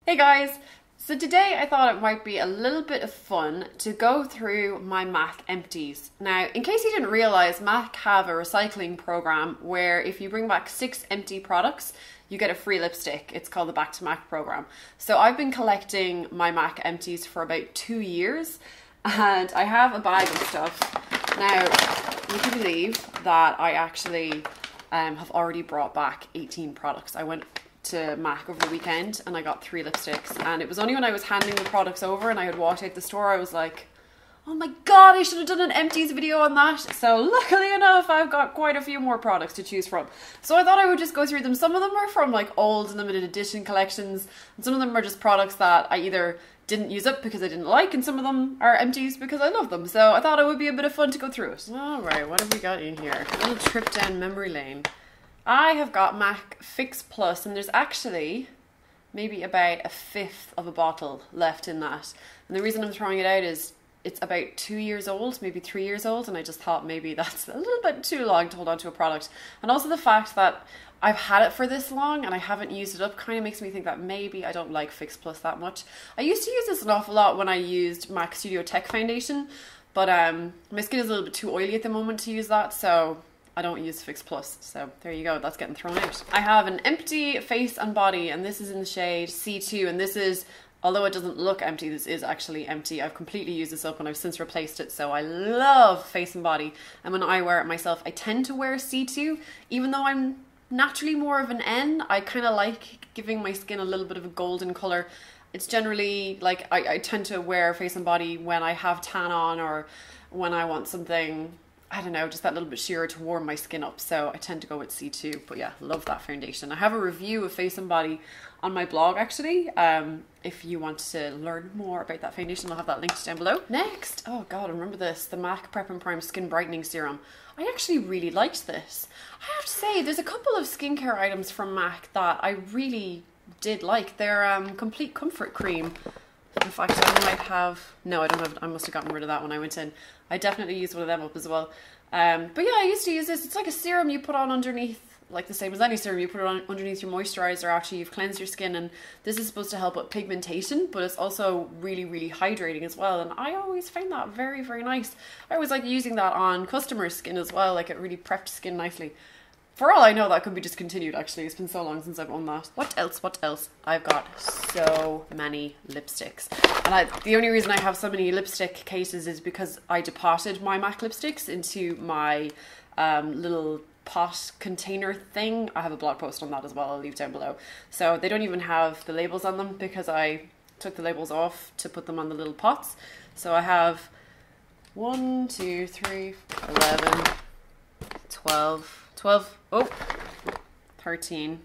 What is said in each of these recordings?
Hey guys! So today I thought it might be a little bit of fun to go through my MAC Empties. Now, in case you didn't realise, MAC have a recycling program where if you bring back 6 empty products, you get a free lipstick. It's called the Back to MAC program. So I've been collecting my MAC Empties for about 2 years and I have a bag of stuff. Now, would you believe that I actually have already brought back 18 products? I went to MAC over the weekend and I got 3 lipsticks, and it was only when I was handing the products over and I had walked out the store I was like, oh my god, I should have done an empties video on that. So luckily enough I've got quite a few more products to choose from, so I thought I would just go through them. Some of them are from like old limited edition collections and some of them are just products that I either didn't use up because I didn't like, and some of them are empties because I love them. So I thought it would be a bit of fun to go through it. Alright, what have we got in here? A little trip down memory lane. I have got MAC Fix Plus, and there's actually maybe about a fifth of a bottle left in that. And the reason I'm throwing it out is it's about 2 years old, maybe 3 years old, and I just thought maybe that's a little bit too long to hold on to a product. And also the fact that I've had it for this long and I haven't used it up kind of makes me think that maybe I don't like Fix Plus that much. I used to use this an awful lot when I used MAC Studio Tech Foundation, but my skin is a little bit too oily at the moment to use that, so I don't use Fix Plus. So there you go, that's getting thrown out. I have an empty face and body, and this is in the shade C2, and this is, although it doesn't look empty, this is actually empty. I've completely used this up and I've since replaced it, so I love face and body. And when I wear it myself, I tend to wear C2, even though I'm naturally more of an N. I kind of like giving my skin a little bit of a golden color. It's generally like I tend to wear face and body when I have tan on or when I want something, I don't know, just that little bit sheerer to warm my skin up. So I tend to go with C2, but yeah, love that foundation. I have a review of face and body on my blog actually. If you want to learn more about that foundation, I'll have that linked down below. Next, oh god, I remember this, the MAC Prep and Prime Skin Brightening Serum. I actually really liked this. I have to say, there's a couple of skincare items from MAC that I really did like. Their Complete Comfort Cream. In fact, I might have, no, I don't have, I must have gotten rid of that when I went in. I definitely used one of them up as well. But yeah, I used to use this. It's like a serum you put on underneath, like the same as any serum. You put it on underneath your moisturizer after you've cleansed your skin, and this is supposed to help with pigmentation, but it's also really, really hydrating as well. And I always find that very, very nice. I always like using that on customers' skin as well. Like, it really prepped skin nicely. For all I know, that could be discontinued actually. It's been so long since I've owned that. What else? What else? I've got so many lipsticks. And the only reason I have so many lipstick cases is because I deposited my MAC lipsticks into my little pot container thing. I have a blog post on that as well, I'll leave down below. So they don't even have the labels on them because I took the labels off to put them on the little pots. So I have 1, 2, 3, 11, 12, 13,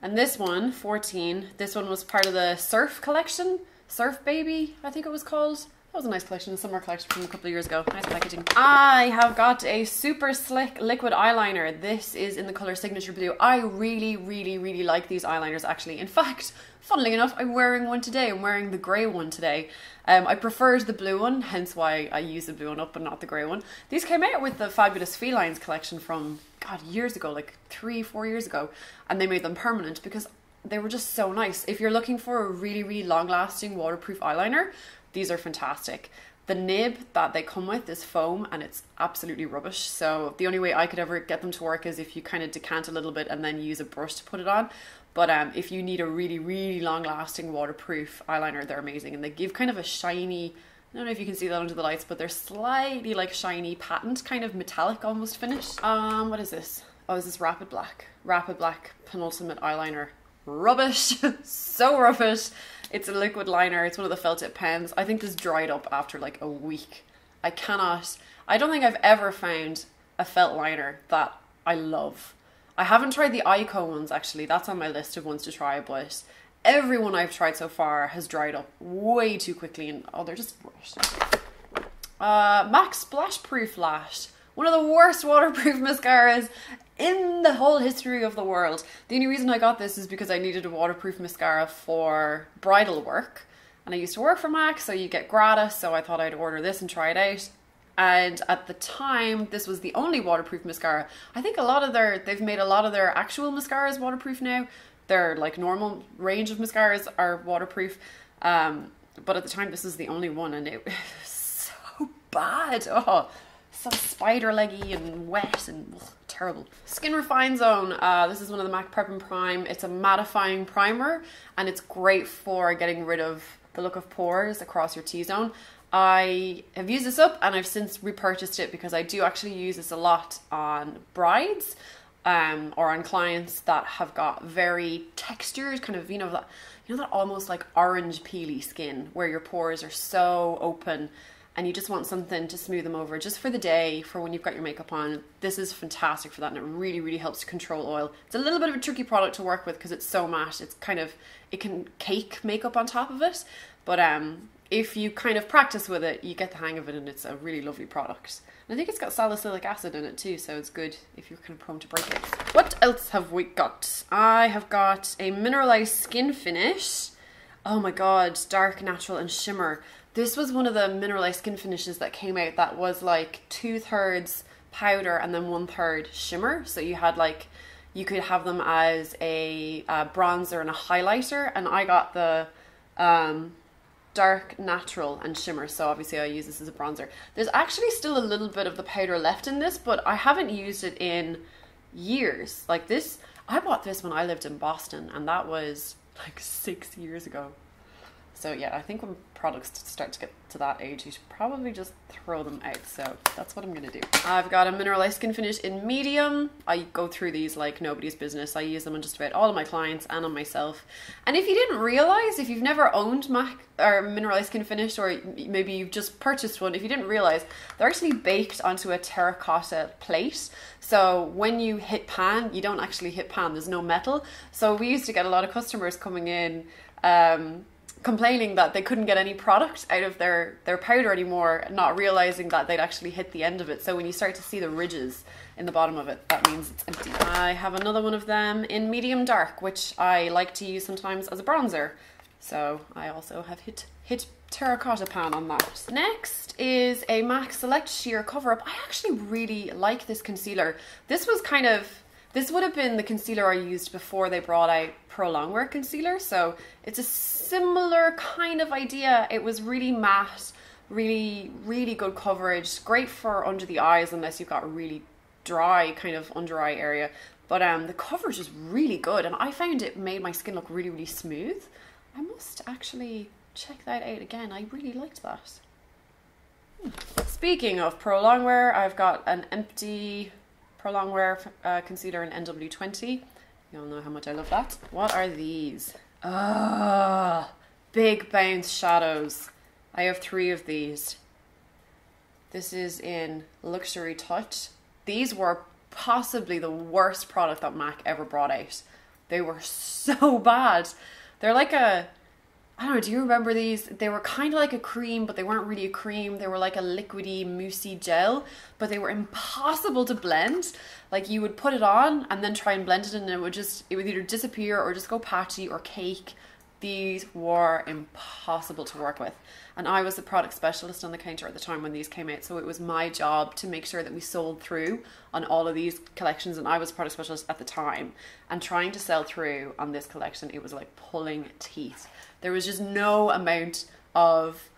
and this one 14. This one was part of the Surf collection, Surf Baby I think it was called. That was a nice collection, a summer collection from a couple of years ago. Nice packaging. I have got a super slick liquid eyeliner. This is in the color Signature Blue. I really, really, really like these eyeliners actually. In fact, funnily enough, I'm wearing one today. I'm wearing the grey one today. I preferred the blue one, hence why I use the blue one up and not the grey one. These came out with the Fabulous Felines collection from, God, years ago, like 3-4 years ago. And they made them permanent because they were just so nice. If you're looking for a really, really long-lasting waterproof eyeliner, these are fantastic. The nib that they come with is foam and it's absolutely rubbish. So the only way I could ever get them to work is if you kind of decant a little bit and then use a brush to put it on. But if you need a really, really long lasting waterproof eyeliner, they're amazing. And they give kind of a shiny, I don't know if you can see that under the lights, but they're slightly like shiny patent, kind of metallic almost finish. What is this? Oh, is this Rapid Black? Rapid Black Penultimate Eyeliner. Rubbish. So rubbish. It's a liquid liner. It's one of the felt tip pens. I think this dried up after like a week. I don't think I've ever found a felt liner that I love. I haven't tried the Ico ones actually. That's on my list of ones to try, but everyone I've tried so far has dried up way too quickly and oh, they're just rubbish. MAC Splash Proof Lash. One of the worst waterproof mascaras in the whole history of the world. The only reason I got this is because I needed a waterproof mascara for bridal work. And I used to work for MAC, so you get gratis, so I thought I'd order this and try it out. And at the time, this was the only waterproof mascara. I think they've made a lot of their actual mascaras waterproof now, Their like normal range of mascaras are waterproof, but at the time this is the only one, and it was so bad. Oh, so spider leggy and wet and ugh, terrible. Skin Refine Zone. This is one of the MAC Prep and Prime. It's a mattifying primer, and it's great for getting rid of the look of pores across your T-zone. I have used this up and I've since repurchased it because I do actually use this a lot on brides or on clients that have got very textured kind of, you know that almost like orange peely skin where your pores are so open and you just want something to smooth them over just for the day, for when you've got your makeup on. This is fantastic for that, and it really, really helps to control oil. It's a little bit of a tricky product to work with because it's so matte. It's kind of, it can cake makeup on top of it, but if you kind of practice with it, you get the hang of it, and it's a really lovely product. And I think it's got salicylic acid in it too, so it's good if you're kind of prone to break it. What else have we got? I have got a Mineralize Skinfinish. Oh my god, dark, natural, and shimmer. This was one of the Mineralize Skin Finishes that came out that was like 2/3 powder and then 1/3 shimmer. So you had like, you could have them as a bronzer and a highlighter, and I got the dark, natural, and shimmer, so obviously I use this as a bronzer. There's actually still a little bit of the powder left in this, but I haven't used it in years. Like this, I bought this when I lived in Boston, and that was like 6 years ago. So yeah, I think when products start to get to that age, you should probably just throw them out. So that's what I'm gonna do. I've got a Mineralize Skin Finish in medium. I go through these like nobody's business. I use them on just about all of my clients and on myself. And if you didn't realize, if you've never owned MAC or Mineralize Skin Finish, or maybe you've just purchased one, if you didn't realize, they're actually baked onto a terracotta plate. So when you hit pan, you don't actually hit pan. There's no metal. So we used to get a lot of customers coming in complaining that they couldn't get any product out of their powder anymore, not realizing that they'd actually hit the end of it. So when you start to see the ridges in the bottom of it, that means it's empty. I have another one of them in medium dark, which I like to use sometimes as a bronzer. So I also have hit terracotta pan on that. Next is a MAC Select Sheer Cover Up. I actually really like this concealer. This would have been the concealer I used before they brought out Pro Longwear concealer, so it's a similar kind of idea. It was really matte, really, really good coverage, great for under the eyes unless you've got a really dry kind of under eye area, but the coverage is really good, and I found it made my skin look really, really smooth. I must actually check that out again. I really liked that. Speaking of Pro Longwear, I've got an empty Pro Longwear concealer in NW20. You all know how much I love that. What are these? Big bounce shadows. I have 3 of these. This is in Luxury Touch. These were possibly the worst product that MAC ever brought out. They were so bad. They're like a, I don't know, do you remember these? They were kind of like a cream, but they weren't really a cream. They were like a liquidy, moussey gel, but they were impossible to blend. Like you would put it on and then try and blend it, and it would either disappear or just go patchy or cake. These were impossible to work with. And I was the product specialist on the counter at the time when these came out, so it was my job to make sure that we sold through on all of these collections, and I was product specialist at the time. And trying to sell through on this collection, it was like pulling teeth. There was just no amount of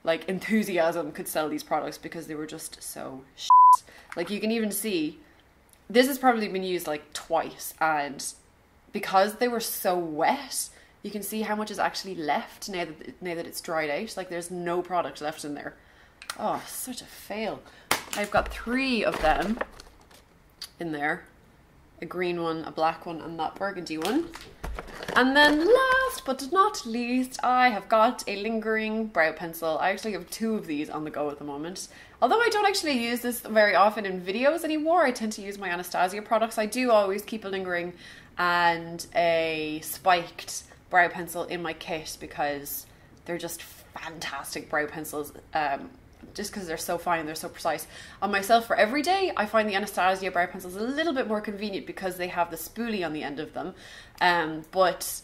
like enthusiasm could sell these products because they were just so shit. Like you can even see, this has probably been used like twice, and because they were so wet, you can see how much is actually left now that it's dried out. Like there's no product left in there. Oh, such a fail. I've got 3 of them in there. A green one, a black one, and that burgundy one. And then last but not least, I have got a lingering brow pencil. I actually have 2 of these on the go at the moment. Although I don't actually use this very often in videos anymore, I tend to use my Anastasia products. I do always keep a lingering and a spiked brow pencil in my kit because they're just fantastic brow pencils. Just because they're so fine, they're so precise. On myself for every day, I find the Anastasia brow pencils a little bit more convenient because they have the spoolie on the end of them. But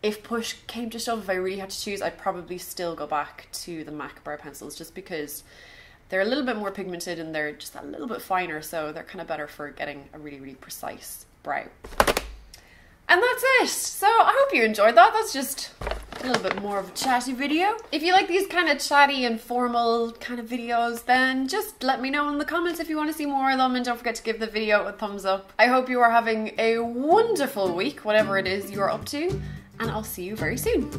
if push came to shove, if I really had to choose, I'd probably still go back to the MAC brow pencils just because they're a little bit more pigmented and they're just a little bit finer, so they're kind of better for getting a really, really precise brow. And that's it. So I hope you enjoyed that. That's just a little bit more of a chatty video. If you like these kind of chatty and formal kind of videos, then just let me know in the comments if you want to see more of them, and don't forget to give the video a thumbs up. I hope you are having a wonderful week, whatever it is you're up to, and I'll see you very soon.